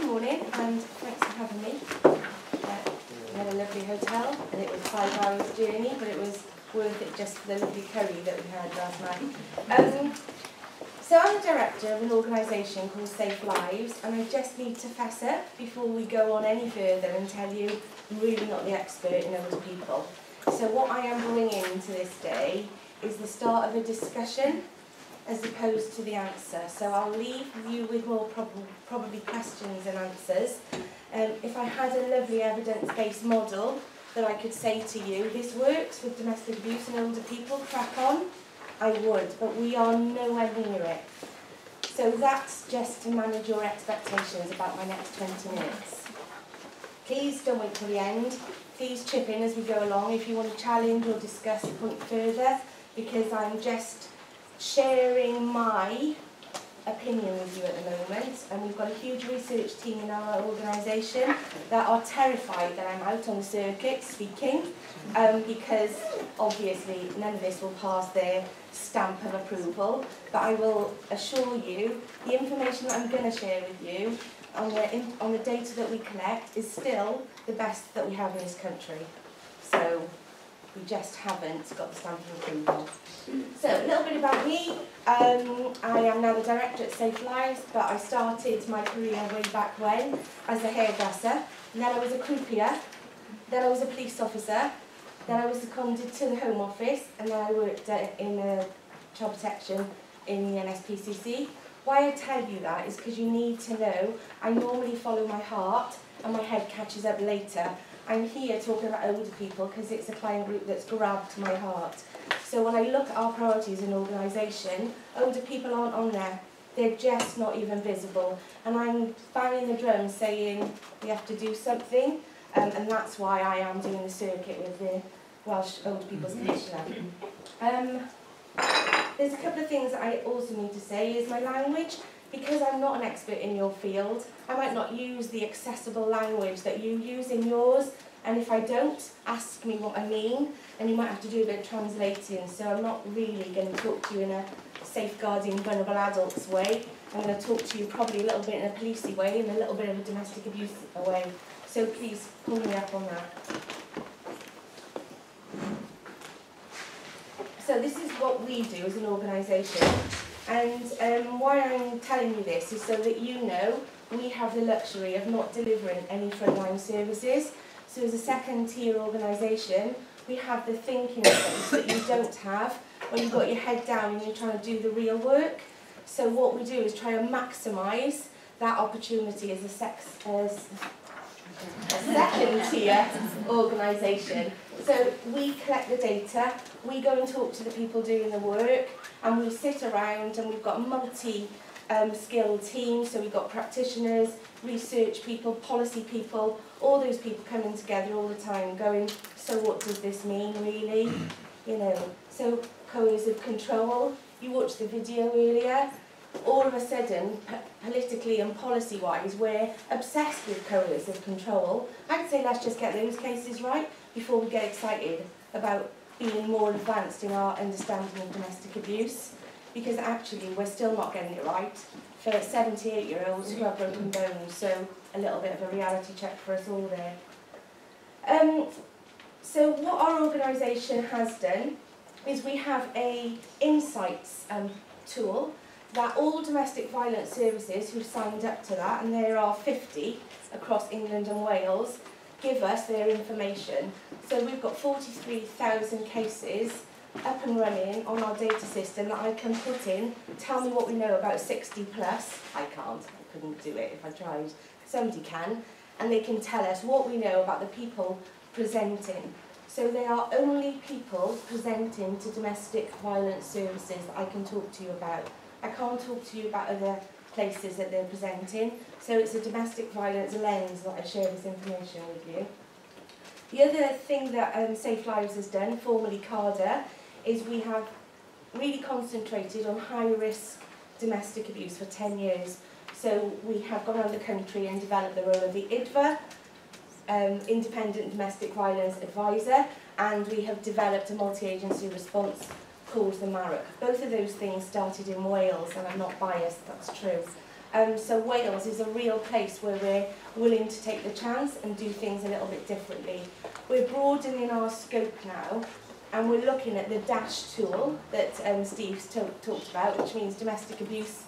morning, and thanks for having me. We had a lovely hotel, and it was 5 hours journey, but it was worth it just for the lovely curry that we had last night. So I'm the director of an organisation called Safe Lives, and I just need to fess up before we go on any further and tell you I'm really not the expert in older people. So what I am bringing into this day is the start of a discussion as opposed to the answer. So I'll leave you with more probably questions and answers. If I had a lovely evidence-based model that I could say to you, this works with domestic abuse and older people, crack on, I would, but we are nowhere near it. So that's just to manage your expectations about my next 20 minutes. Please don't wait till the end. Please chip in as we go along if you want to challenge or discuss a point further, because I'm just sharing my opinion with you at the moment, and we've got a huge research team in our organisation that are terrified that I'm out on the circuit speaking, because obviously none of this will pass their stamp of approval, but I will assure you the information that I'm going to share with you on the data that we collect is still the best that we have in this country. So we just haven't got the stamp of approval. So a little bit about me. I am now the director at Safe Lives, but I started my career way back when as a hairdresser, and then I was a croupier, then I was a police officer, then I was seconded to the Home Office, and then I worked in child protection in the NSPCC. Why I tell you that is because you need to know I normally follow my heart and my head catches up later. I'm here talking about older people because it's a client group that's grabbed my heart. So when I look at our priorities in organisation, older people aren't on there. They're just not even visible. And I'm banging the drum saying we have to do something, and that's why I am doing the circuit with the Welsh Older People's Commissioner. There's a couple of things that I also need to say is my language. Because I'm not an expert in your field, I might not use the accessible language that you use in yours, and if I don't, ask me what I mean, and you might have to do a bit of translating. So I'm not really going to talk to you in a safeguarding vulnerable adults way. I'm going to talk to you probably a little bit in a policey way and a little bit of a domestic abuse way. So please pull me up on that. So this is what we do as an organisation. And why I'm telling you this is so that you know we have the luxury of not delivering any frontline services. So as a second-tier organisation, we have the thinking space that you don't have when you've got your head down and you're trying to do the real work. So what we do is try to maximise that opportunity as a second-tier organisation. So we collect the data, we go and talk to the people doing the work, and we sit around and we've got a multi-skilled team, so we've got practitioners, research people, policy people, all those people coming together all the time going, so what does this mean really? You know, so coercive control, you watched the video earlier, all of a sudden, politically and policy-wise, we're obsessed with coercive control. I'd say let's just get those cases right before we get excited about being more advanced in our understanding of domestic abuse, because actually we're still not getting it right for 78-year-olds who have broken bones. So a little bit of a reality check for us all there. So what our organisation has done is we have a insights tool that all domestic violence services who've signed up to that, and there are 50 across England and Wales, give us their information. So we've got 43,000 cases up and running on our data system that I can put in, tell me what we know about 60 plus. I can't, I couldn't do it if I tried. Somebody can, and they can tell us what we know about the people presenting. So they are only people presenting to domestic violence services that I can talk to you about. I can't talk to you about other places that they're presenting, so it's a domestic violence lens that I share this information with you. The other thing that Safe Lives has done, formerly CARDA, is we have really concentrated on high-risk domestic abuse for 10 years. So we have gone around the country and developed the role of the IDVA, Independent Domestic Violence Advisor, and we have developed a multi-agency response called the MARAC. Both of those things started in Wales, and I'm not biased, that's true. So Wales is a real place where we're willing to take the chance and do things a little bit differently. We're broadening our scope now, and we're looking at the DASH tool that Steve's talked about, which means domestic abuse,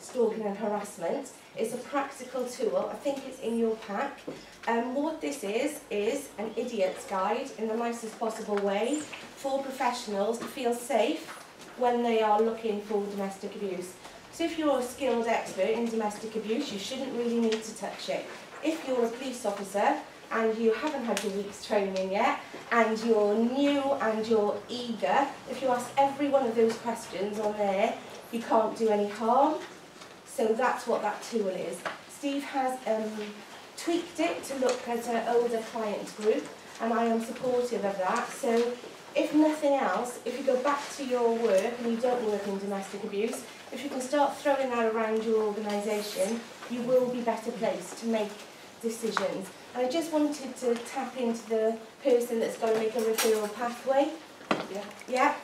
stalking and harassment. It's a practical tool. I think it's in your pack. What this is an idiot's guide in the nicest possible way for professionals to feel safe when they are looking for domestic abuse. So if you're a skilled expert in domestic abuse, you shouldn't really need to touch it. If you're a police officer and you haven't had your week's training yet, and you're new and you're eager, if you ask every one of those questions on there, you can't do any harm. So that's what that tool is. Steve has tweaked it to look at an older client group, and I am supportive of that. So if nothing else, if you go back to your work and you don't work in domestic abuse, if you can start throwing that around your organisation, you will be better placed to make decisions. And I just wanted to tap into the person that's got to make a referral pathway. Yeah.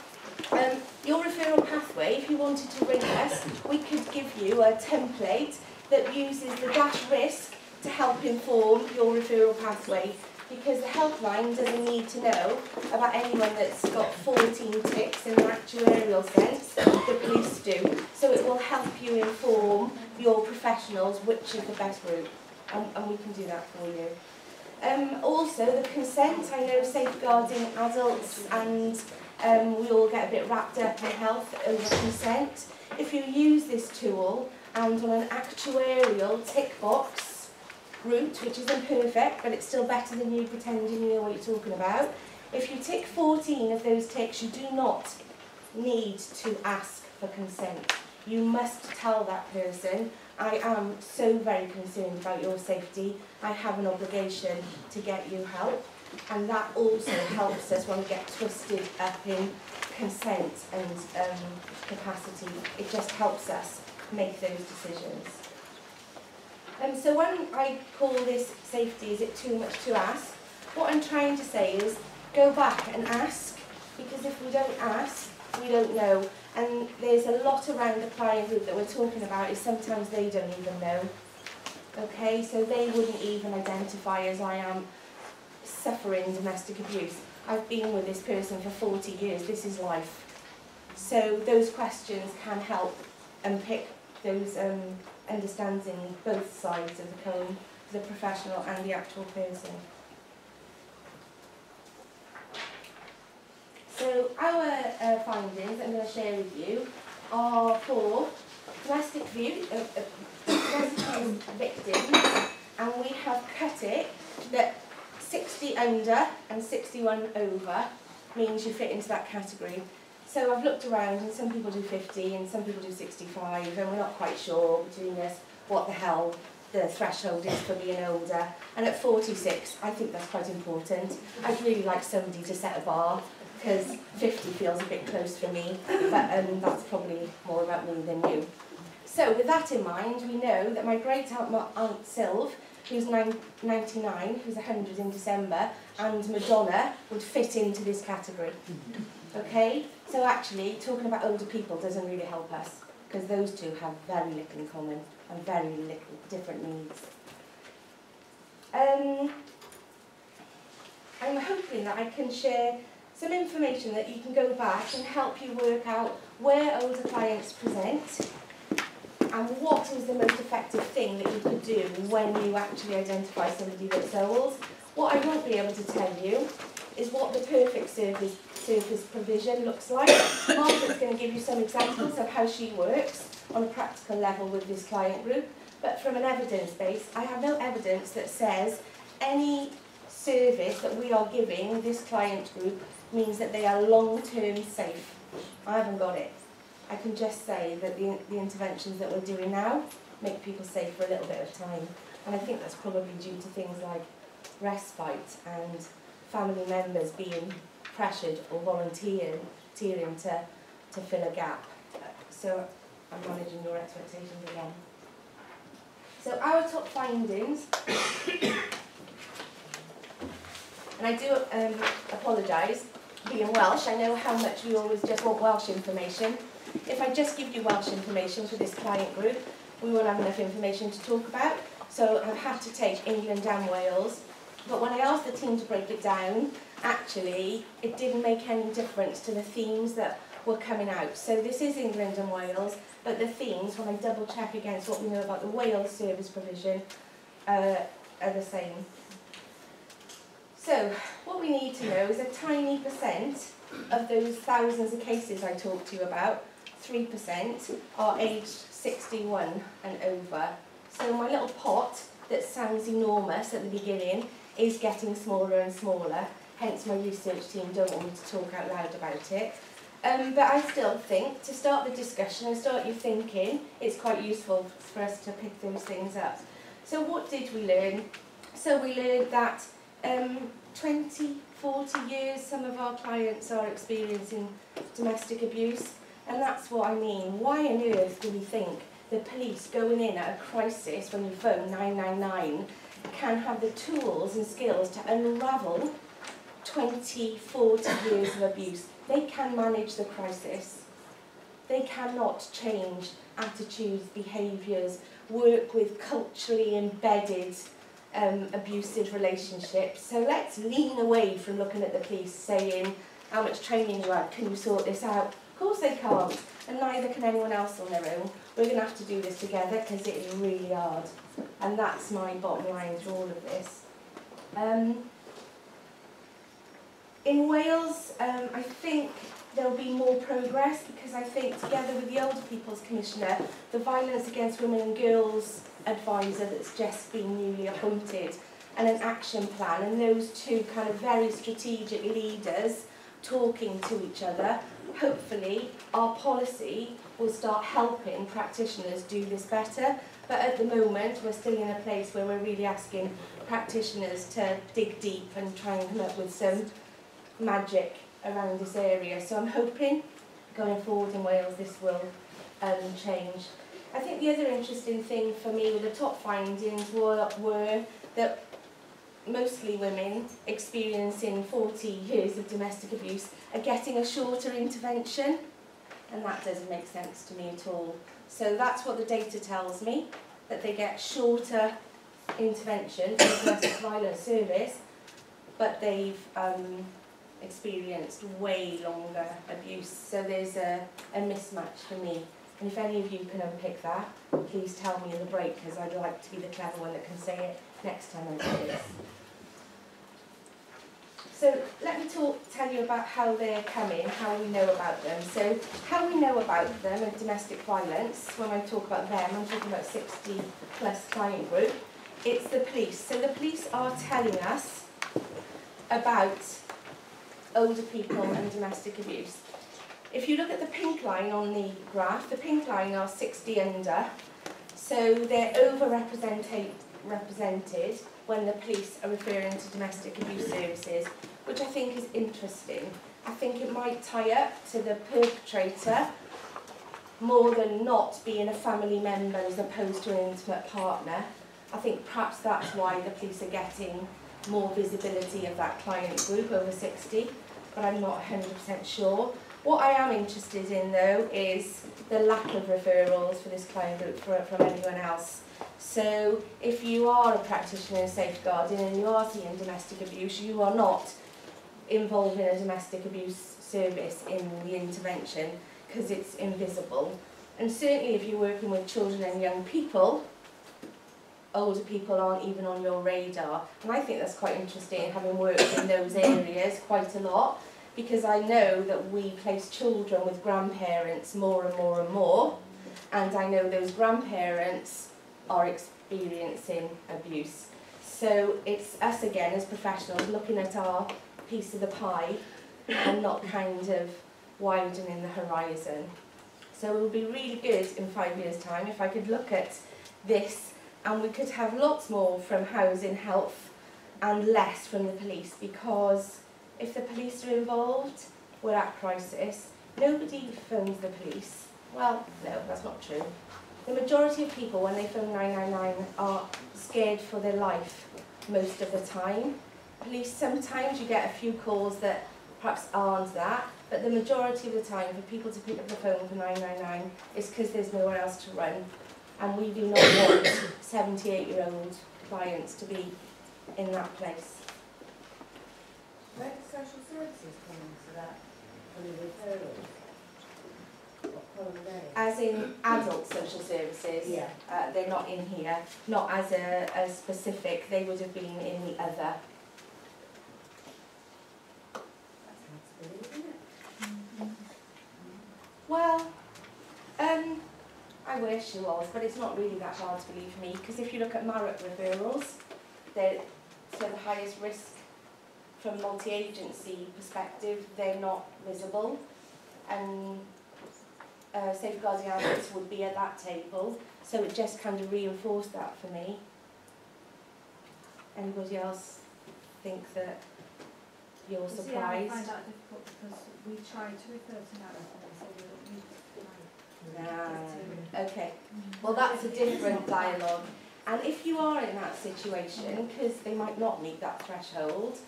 Your referral pathway, if you wanted to ring us, we could give you a template that uses the DASH risk to help inform your referral pathway, because the helpline doesn't need to know about anyone that's got 14 ticks in an actuarial sense, the police do. So it will help you inform your professionals which is the best route, and we can do that for you. Also, the consent, I know safeguarding adults, and we all get a bit wrapped up in health over consent. If you use this tool and on an actuarial tick box route, which isn't perfect, but it's still better than you pretending you know what you're talking about, if you tick 14 of those ticks, you do not need to ask for consent. You must tell that person, I am so very concerned about your safety, I have an obligation to get you help. And that also helps us when we get twisted up in consent and capacity. It just helps us make those decisions. So when I call this safety, is it too much to ask? What I'm trying to say is go back and ask, because if we don't ask, we don't know. And there's a lot around the client group that we're talking about is sometimes they don't even know. Okay, so they wouldn't even identify as I am suffering domestic abuse. I've been with this person for 40 years, this is life. So those questions can help pick those understanding both sides of the cone, the professional and the actual person. So our findings I'm going to share with you are for domestic abuse victims, and we have cut it that 60 under and 61 over means you fit into that category. So I've looked around, and some people do 50 and some people do 65, and we're not quite sure between us what the hell the threshold is for being older. And at 46, I think that's quite important. I'd really like somebody to set a bar, because 50 feels a bit close for me, but that's probably more about me than you. So with that in mind, we know that my great-aunt Sylv, who's 99, who's 100 in December, and Madonna would fit into this category. Okay? So actually, talking about older people doesn't really help us, because those two have very little in common and very little different needs. I'm hoping that I can share some information that you can go back and help you work out where older clients present and what is the most effective thing that you could do when you actually identify somebody that's old. What I won't be able to tell you is what the perfect service provision looks like. Margaret's going to give you some examples of how she works on a practical level with this client group, but from an evidence base, I have no evidence that says any service that we are giving this client group means that they are long-term safe. I haven't got it. I can just say that the interventions that we're doing now make people safe for a little bit of time. And I think that's probably due to things like respite and family members being pressured or volunteering to fill a gap. So I'm managing your expectations again. So our top findings, and I do apologise, being Welsh, I know how much we always just want Welsh information. if I just give you Welsh information for this client group, we won't have enough information to talk about. So I've had to take England and Wales. But when I asked the team to break it down, actually, it didn't make any difference to the themes that were coming out. So this is England and Wales, but the themes, when I double check against what we know about the Wales service provision, are the same. So what we need to know is a tiny percent of those thousands of cases I talked to you about, 3%, are aged 61 and over. So my little pot that sounds enormous at the beginning is getting smaller and smaller, hence my research team don't want me to talk out loud about it. But I still think, to start the discussion and start you thinking, it's quite useful for us to pick those things up. So what did we learn? So we learned that 20, 40 years some of our clients are experiencing domestic abuse, and that's what I mean. Why on earth do we think the police going in at a crisis when you phone 999 can have the tools and skills to unravel 20, 40 years of abuse? They can manage the crisis. They cannot change attitudes, behaviours, work with culturally embedded abusive relationships. So let's lean away from looking at the police saying, how much training you have, can you sort this out? Of course they can't, and neither can anyone else on their own. We're going to have to do this together because it is really hard. And that's my bottom line through all of this. In Wales, I think there'll be more progress because I think together with the Older People's Commissioner, the Violence Against Women and Girls advisor that's just been newly appointed, and an action plan, and those two kind of very strategic leaders talking to each other, hopefully our policy will start helping practitioners do this better. But at the moment, we're still in a place where we're really asking practitioners to dig deep and try and come up with some magic around this area. So I'm hoping going forward in Wales this will change. I think the other interesting thing for me with the top findings were that mostly women experiencing 40 years of domestic abuse are getting a shorter intervention, and that doesn't make sense to me at all. So that's what the data tells me, that they get shorter intervention in the domestic violence service, but they've experienced way longer abuse. So there's a mismatch for me. And if any of you can unpick that, please tell me in the break, because I'd like to be the clever one that can say it next time I do this. So let me tell you about how they're coming, how we know about them. So how we know about them and domestic violence, when I talk about them, I'm talking about 60 plus client group, it's the police. So the police are telling us about older people and domestic abuse. If you look at the pink line on the graph, the pink line are 60 under, so they're overrepresented when the police are referring to domestic abuse services, which I think is interesting. I think it might tie up to the perpetrator more than not being a family member as opposed to an intimate partner. I think perhaps that's why the police are getting more visibility of that client group over 60, but I'm not 100% sure. What I am interested in, though, is the lack of referrals for this client group from anyone else. So if you are a practitioner in safeguarding and you are seeing domestic abuse, you are not involved in a domestic abuse service in the intervention because it's invisible. And certainly if you're working with children and young people, older people aren't even on your radar. And I think that's quite interesting, having worked in those areas quite a lot, because I know that we place children with grandparents more and more and more, and I know those grandparents are experiencing abuse. So it's us again as professionals looking at our piece of the pie and not kind of widening the horizon. So it would be really good in 5 years' time if I could look at this and we could have lots more from housing, health, and less from the police, because if the police are involved, we're at crisis. Nobody phones the police. Well, no, that's not true. The majority of people, when they phone 999, are scared for their life most of the time. Police, sometimes you get a few calls that perhaps aren't that, But the majority of the time, for people to pick up the phone for 999 is because there's nowhere else to run. And we do not want 78-year-old clients to be in that place. Where do social services come into that? Any referrals? What column are they? As in adult social services, Yeah. they're not in here. Not as a specific, they would have been in the other. That's hard to believe, isn't it? Well, I wish it was, but it's not really that hard to believe for me, because if you look at MARAC referrals, they're so the highest risk from multi-agency perspective, they're not visible, and safeguarding adults would be at that table, so it just kind of reinforced that for me. Anybody else think that you're surprised? See, I find that difficult because we try to refer to NARA and they say we don't need to. Okay, well that's a different dialogue. And if you are in that situation, because they might not meet that threshold,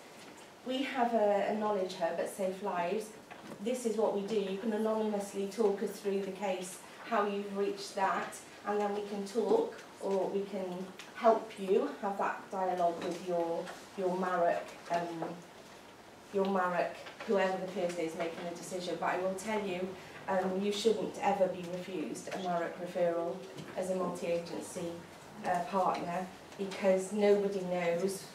we have a knowledge hub at Safe Lives. This is what we do. You can anonymously talk us through the case, how you've reached that, and then we can talk, or we can help you have that dialogue with your MARAC, whoever the person is making the decision. But I will tell you, you shouldn't ever be refused a MARAC referral as a multi-agency partner, because nobody knows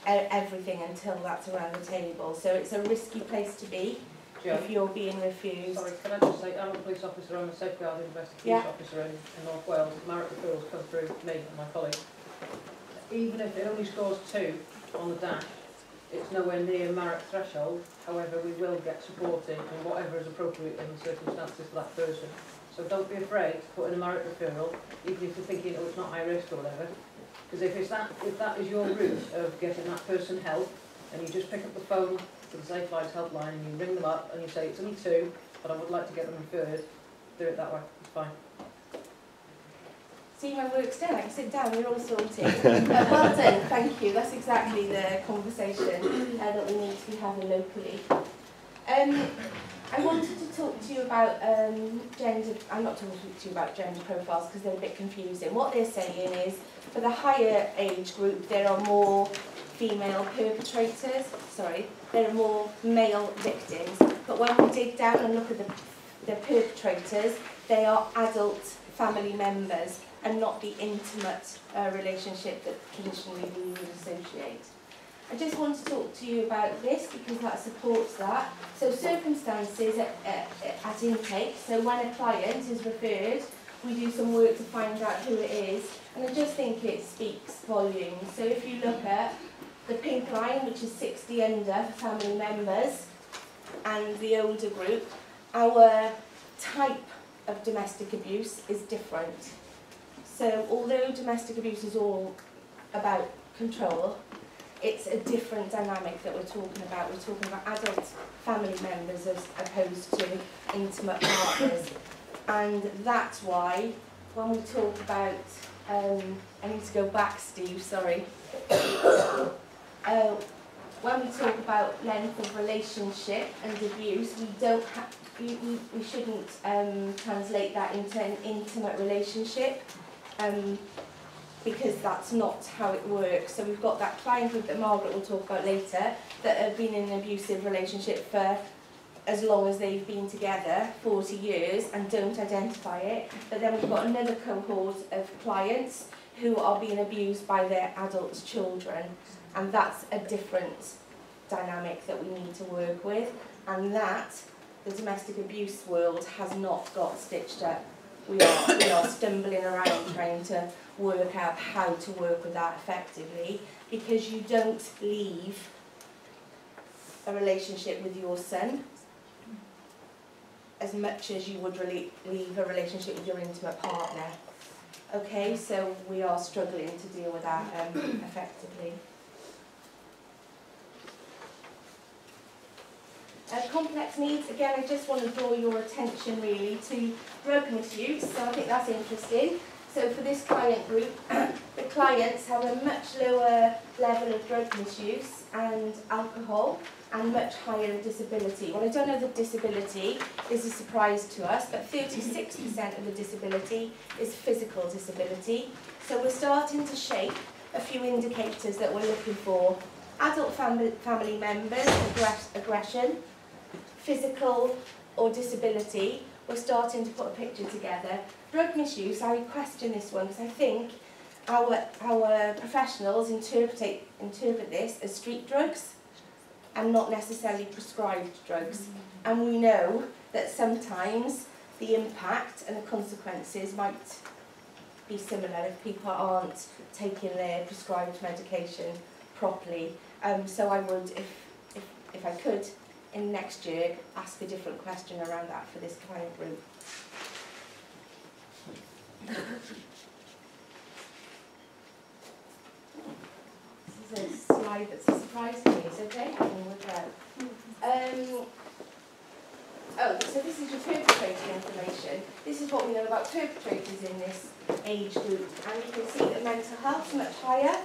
everything until that's around the table. So it's a risky place to be if you're being refused. Sorry, can I just say, I'm a police officer, I'm a safeguarding investigation officer in North Wales. MARAC referrals come through me and my colleague. Even if it only scores 2 on the dash, it's nowhere near MARAC threshold. However, we will get supported in whatever is appropriate in the circumstances for that person. So don't be afraid to put in a MARAC referral, even if you're thinking, oh, it's not high risk or whatever. Because if that is your route of getting that person help, and you just pick up the phone to the Safe Lives helpline and you ring them up and you say, it's only 2, but I would like to get them referred, do it that way, it's fine. See, my work's done. I can sit down, we're all sorted. Well done, thank you. That's exactly the conversation that we need to be having locally. I wanted to talk to you about gender. I'm not talking to you about gender profiles because they're a bit confusing. What they're saying is, for the higher age group, there are more female perpetrators. Sorry, there are more male victims. But when we dig down and look at the perpetrators, they are adult family members and not the intimate relationship that traditionally we would associate. I just want to talk to you about this because that supports that. So circumstances at intake, so when a client is referred, we do some work to find out who it is, and I just think it speaks volumes. So if you look at the pink line, which is 60 under for family members, and the older group, our type of domestic abuse is different. So although domestic abuse is all about control, it's a different dynamic that we're talking about. We're talking about adult family members as opposed to intimate partners. And that's why when we talk about, I need to go back, Steve, sorry. When we talk about length of relationship and abuse, we shouldn't translate that into an intimate relationship. Because that's not how it works. So we've got that client group that Margaret will talk about later that have been in an abusive relationship for as long as they've been together, 40 years, and don't identify it. But then we've got another cohort of clients who are being abused by their adult children, and that's a different dynamic that we need to work with, and that the domestic abuse world has not got stitched up. We are stumbling around trying to work out how to work with that effectively, because you don't leave a relationship with your son as much as you would leave a relationship with your intimate partner. Okay, so we are struggling to deal with that effectively. Complex needs, again, I just want to draw your attention really to broken abuse, so I think that's interesting. So for this client group, the clients have a much lower level of drug misuse and alcohol and much higher disability. Well, I don't know the disability is a surprise to us, but 36% of the disability is physical disability. So we're starting to shape a few indicators that we're looking for. Adult family members, aggression, physical or disability. We're starting to put a picture together. Drug misuse, I would question this one because I think our professionals interpret this as street drugs and not necessarily prescribed drugs. And we know that sometimes the impact and the consequences might be similar if people aren't taking their prescribed medication properly. So I would, if I could, in next year, ask a different question around that for this client group. This is a slide that's a surprise to me, it's okay? I can work it out. So this is your perpetrator information. This is what we know about perpetrators in this age group. And you can see that mental health is much higher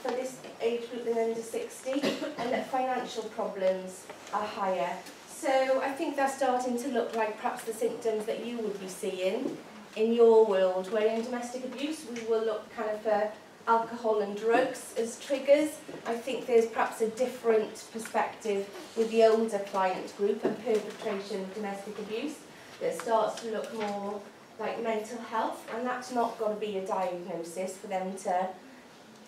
for this age group than under 60, and that financial problems are higher. So I think that's starting to look like perhaps the symptoms that you would be seeing in your world, where in domestic abuse we will look kind of for alcohol and drugs as triggers. I think there's perhaps a different perspective with the older client group and perpetration of domestic abuse that starts to look more like mental health, and that's not got to be a diagnosis for them to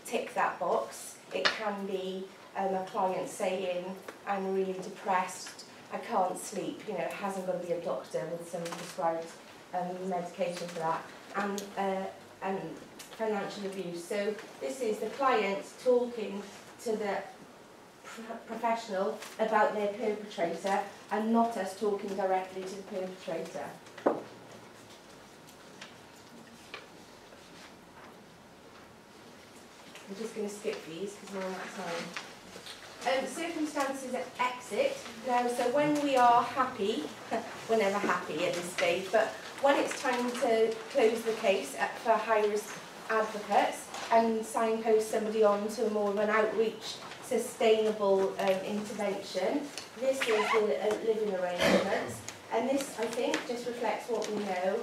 tick that box. It can be a client saying, I'm really depressed, I can't sleep. You know, it hasn't got to be a doctor with some prescribed medication for that. And financial abuse. So this is the client talking to the professional about their perpetrator and not us talking directly to the perpetrator. I'm just going to skip these because we're on that time. Circumstances at exit. Now, so when we are happy, we're never happy at this stage, but when it's time to close the case for high-risk advocates and signpost somebody on to more of an outreach, sustainable intervention, this is the living arrangements. And this, I think, just reflects what we know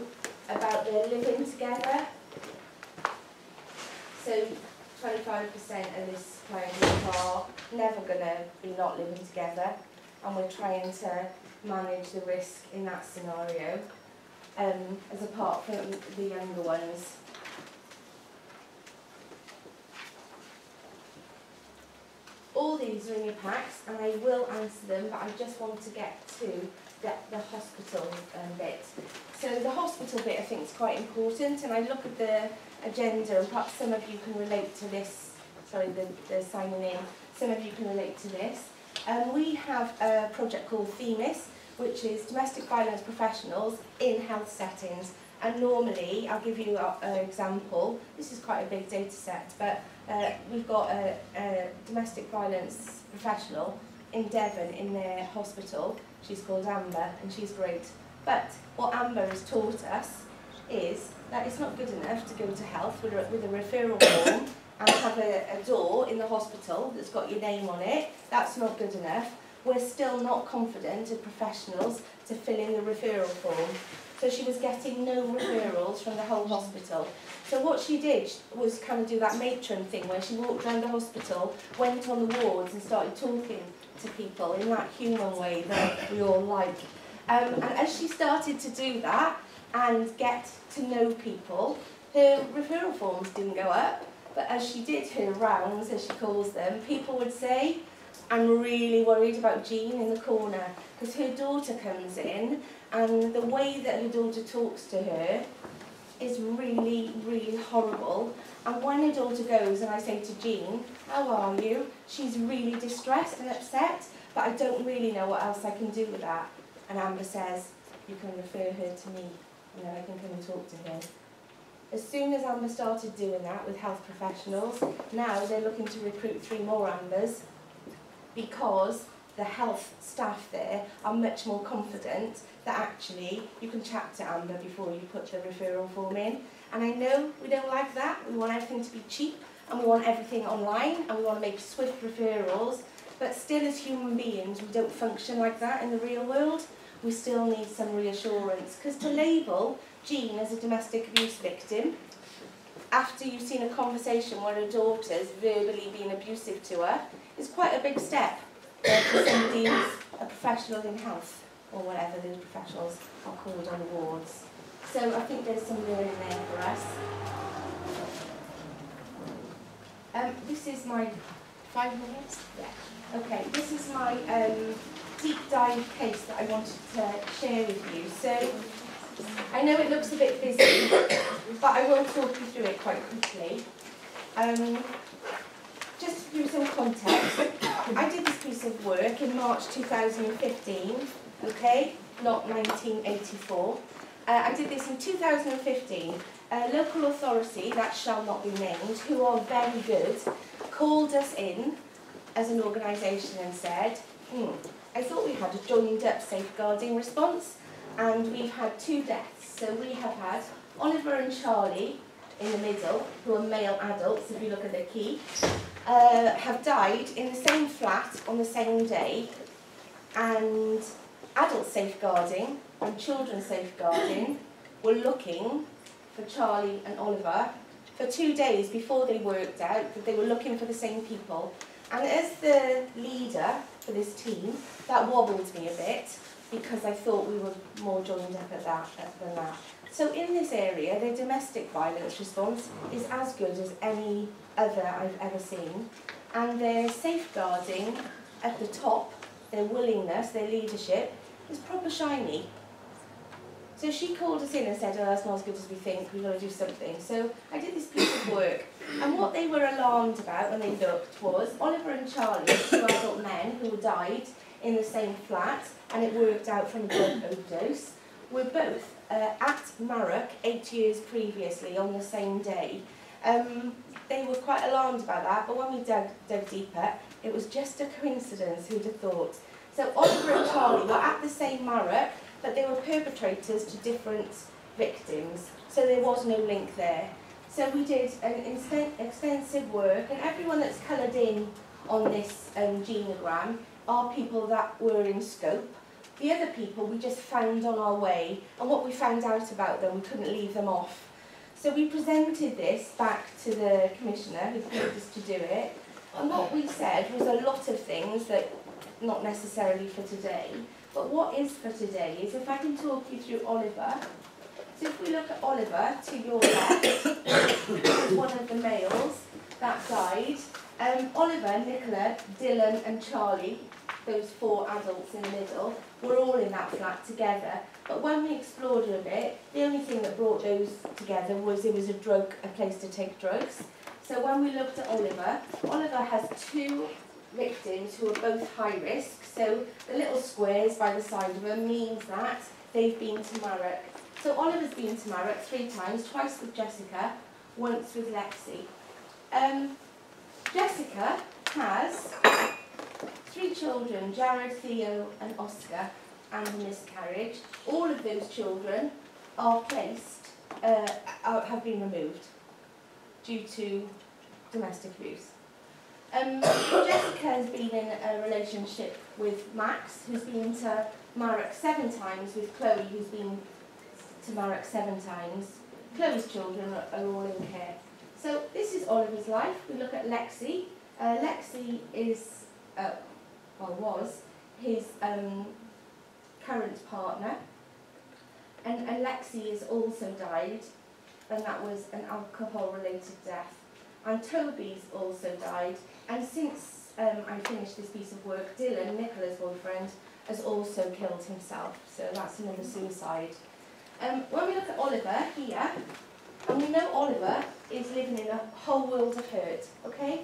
about their living together. So 25% of this client group are never going to be not living together, and we're trying to manage the risk in that scenario, as apart from the younger ones. All these are in your packs, and I will answer them, but I just want to get to the hospital bit. So the hospital bit I think is quite important, and I look at the agenda, and perhaps some of you can relate to this. Sorry, the signing in. Some of you can relate to this. We have a project called THEMIS, which is domestic violence professionals in health settings. And normally, I'll give you an example. This is quite a big data set, but we've got a domestic violence professional in Devon in their hospital. She's called Amber, and she's great. But what Amber has taught us is that it's not good enough to go to health with a referral form and have a door in the hospital that's got your name on it. That's not good enough. We're still not confident as professionals to fill in the referral form. So she was getting no referrals from the whole hospital. So what she did was kind of do that matron thing where she walked around the hospital, went on the wards and started talking to people in that human way that we all like. And as she started to do that and get to know people, her referral forms didn't go up, but as she did her rounds, as she calls them, people would say, I'm really worried about Jean in the corner, because her daughter comes in, and the way that her daughter talks to her is really, really horrible. And when her daughter goes and I say to Jean, how are you? She's really distressed and upset, but I don't really know what else I can do with that. And Amber says, you can refer her to me, and then I can come and talk to her. As soon as Amber started doing that with health professionals, now they're looking to recruit 3 more Ambers, because the health staff there are much more confident that actually you can chat to Amber before you put the referral form in. And I know we don't like that. We want everything to be cheap, and we want everything online, and we want to make swift referrals. But still, as human beings, we don't function like that in the real world. We still need some reassurance. Because to label Jean as a domestic abuse victim, after you've seen a conversation where her daughter's verbally been abusive to her, is quite a big step for somebody who's a professional in health, or whatever those professionals are called on wards. So I think there's some learning there for us. This is my 5 minutes? Yeah. Okay, this is my deep dive case that I wanted to share with you. So I know it looks a bit busy, but I will talk you through it quite quickly. Just to give you some context, I did this piece of work in March 2015, okay, not 1984. I did this in 2015. A local authority, that shall not be named, who are very good, called us in as an organisation and said, I thought we had a joined up safeguarding response, and we've had 2 deaths. So we have had Oliver and Charlie in the middle, who are male adults, if you look at the key, have died in the same flat on the same day, and adult safeguarding and children's safeguarding were looking for Charlie and Oliver for 2 days before they worked out that they were looking for the same people. And as the leader for this team, that wobbled me a bit, because I thought we were more joined up at than that. So in this area, the domestic violence response is as good as any other I've ever seen. And their safeguarding at the top, their willingness, their leadership, is proper shiny. So she called us in and said, oh, that's not as good as we think, we've got to do something. So I did this piece of work, and what they were alarmed about when they looked was Oliver and Charlie, 2 adult men who died in the same flat, and it worked out from a drug overdose, were both at Marrock 8 years previously on the same day. They were quite alarmed about that, but when we dug deeper, it was just a coincidence, who'd have thought. So Oliver and Charlie were at the same Marrock, but they were perpetrators to different victims, so there was no link there. So we did an extensive work, and everyone that's coloured in on this genogram are people that were in scope. The other people we just found on our way, and what we found out about them, we couldn't leave them off. So we presented this back to the Commissioner who paid us to do it, and what we said was a lot of things that not necessarily for today, but what is for today is if I can talk you through Oliver. So if we look at Oliver to your left, this is one of the males that died. Oliver, Nicola, Dylan and Charlie, those 4 adults in the middle, were all in that flat together. But when we explored it a bit, the only thing that brought those together was it was a place to take drugs. So when we looked at Oliver, Oliver has 2 victims who are both high risk. So the little squares by the side of them means that they've been to Marrock. So Oliver's been to Marrock 3 times, twice with Jessica, once with Lexi. Jessica has 3 children, Jared, Theo and Oscar, and a miscarriage. All of those children are placed, have been removed due to domestic abuse. Jessica has been in a relationship with Max, who's been to Marrock 7 times, with Chloe, who's been to Marrock 7 times. Chloe's children are all in care. So this is Oliver's life. We look at Lexi. Lexi is, was his current partner. And Lexi has also died, and that was an alcohol-related death. And Toby's also died. And since I finished this piece of work, Dylan, Nicola's boyfriend, has also killed himself. So that's another suicide. When we look at Oliver here, and we know Oliver is living in a whole world of hurt, okay?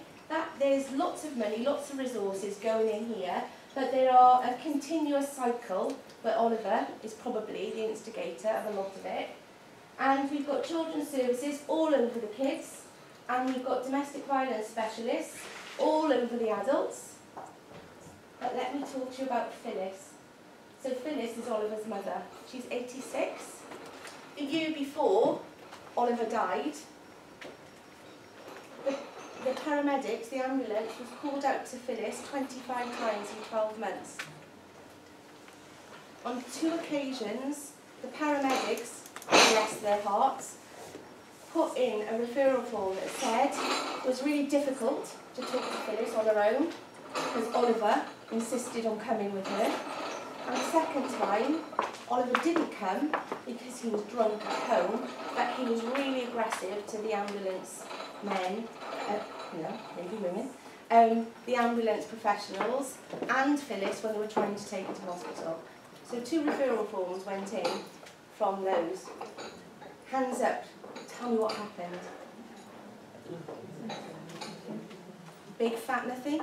There's lots of money, lots of resources going in here, but there are a continuous cycle where Oliver is probably the instigator of a lot of it. And we've got children's services all over the kids, and we've got domestic violence specialists all over the adults. But let me talk to you about Phyllis. So Phyllis is Oliver's mother. She's 86. The year before Oliver died, the paramedics, the ambulance, was called out to Phyllis 25 times in 12 months. On 2 occasions, the paramedics, bless their hearts, put in a referral form that said it was really difficult to talk to Phyllis on her own because Oliver insisted on coming with her. And the second time, Oliver didn't come because he was drunk at home, but he was really aggressive to the ambulance men, maybe women, the ambulance professionals and Phyllis when they were trying to take her to hospital. So 2 referral forms went in from those. Hands up, tell me what happened. Big fat nothing?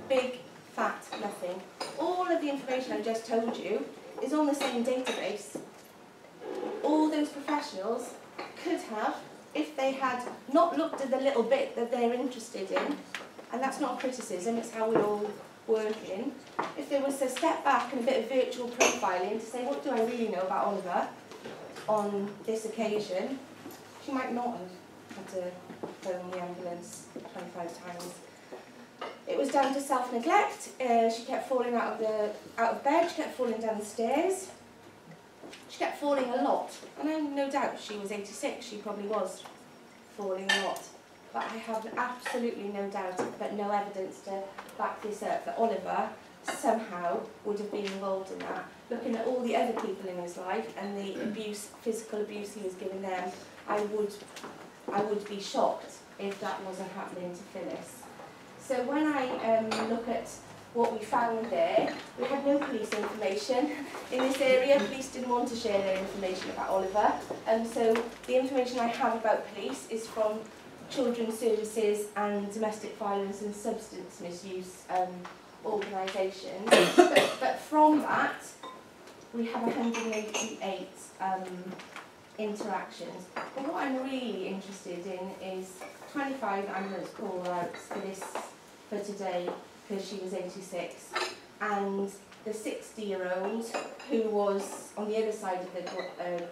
Big fat nothing. All of the information I just told you is on the same database. All those professionals could have, if they had not looked at the little bit that they're interested in, and that's not a criticism, it's how we all work in, if there was a step back and a bit of virtual profiling to say, what do I really know about Oliver on this occasion, she might not have had to phone the ambulance 25 times. It was down to self-neglect. She kept falling out of bed, she kept falling down the stairs. She kept falling a lot. And I have no doubt she was 86, she probably was falling a lot. But I have absolutely no doubt, but no evidence to back this up, that Oliver somehow would have been involved in that. Looking at all the other people in his life and the abuse, physical abuse he was giving them, I would be shocked if that wasn't happening to Phyllis. So when I look at what we found there, we had no police information in this area. Police didn't want to share their information about Oliver. So the information I have about police is from Children's Services and Domestic Violence and Substance Misuse organisations. But from that, we have 188 interactions. But what I'm really interested in is 25 ambulance call-outs for today, because she was 86, and the 60-year-old who was on the other side of the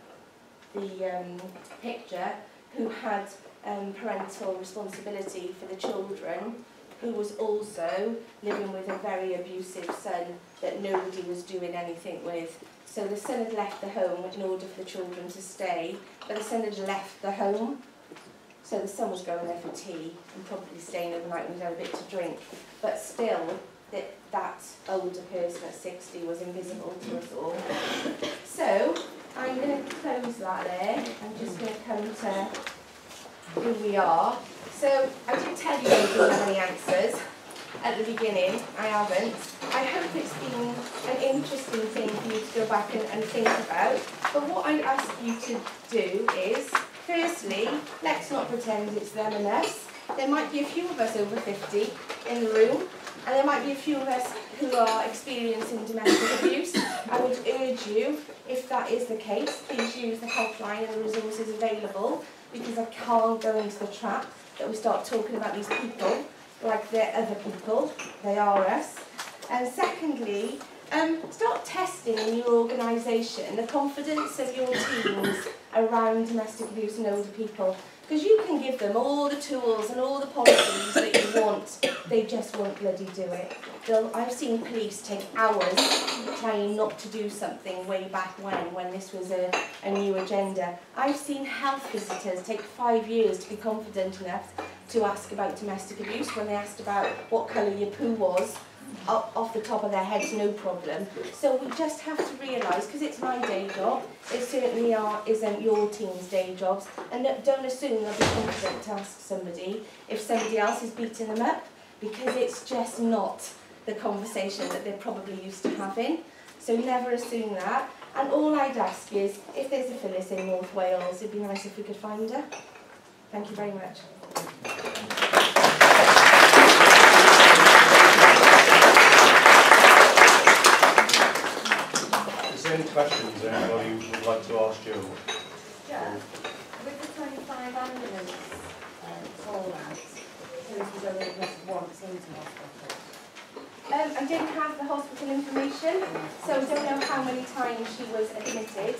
picture, who had parental responsibility for the children, who was also living with a very abusive son that nobody was doing anything with. So the son had left the home in order for the children to stay, but the son had left the home. So the son was going there for tea and probably staying overnight and had a bit to drink. But still, that older person at 60 was invisible to us all. So I'm going to close that there. I'm just going to come to who we are. So I did tell you I didn't have any answers at the beginning. I haven't. I hope it's been an interesting thing for you to go back and think about. But what I ask you to do is, firstly, let's not pretend it's them and us. There might be a few of us over 50 in the room, and there might be a few of us who are experiencing domestic abuse. I would urge you, if that is the case, please use the helpline and the resources available, because I can't go into the trap that we start talking about these people like they're other people. They are us. And secondly, start testing in your organisation the confidence of your teams around domestic abuse and older people, because you can give them all the tools and all the policies that you want, they just won't bloody do it. I've seen police take hours trying not to do something way back when this was a new agenda. I've seen health visitors take 5 years to be confident enough to ask about domestic abuse when they asked about what colour your poo was. Off the top of their heads, no problem. So we just have to realise, because it's my day job, it certainly isn't your team's day jobs, and don't assume they'll be confident to ask somebody if somebody else is beating them up, because it's just not the conversation that they're probably used to having. So never assume that. And all I'd ask is, if there's a Phyllis in North Wales, it'd be nice if we could find her. Thank you very much. Any questions anybody would like to ask Jill? Yeah, with the 25 ambulance call-outs, Phyllis was only admitted once into hospital. I didn't have the hospital information, so I don't know how many times she was admitted.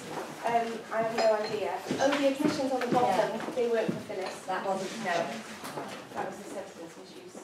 I have no idea. Oh, the admissions on the bottom, they weren't for Phyllis. That wasn't, No, that was the substance misuse.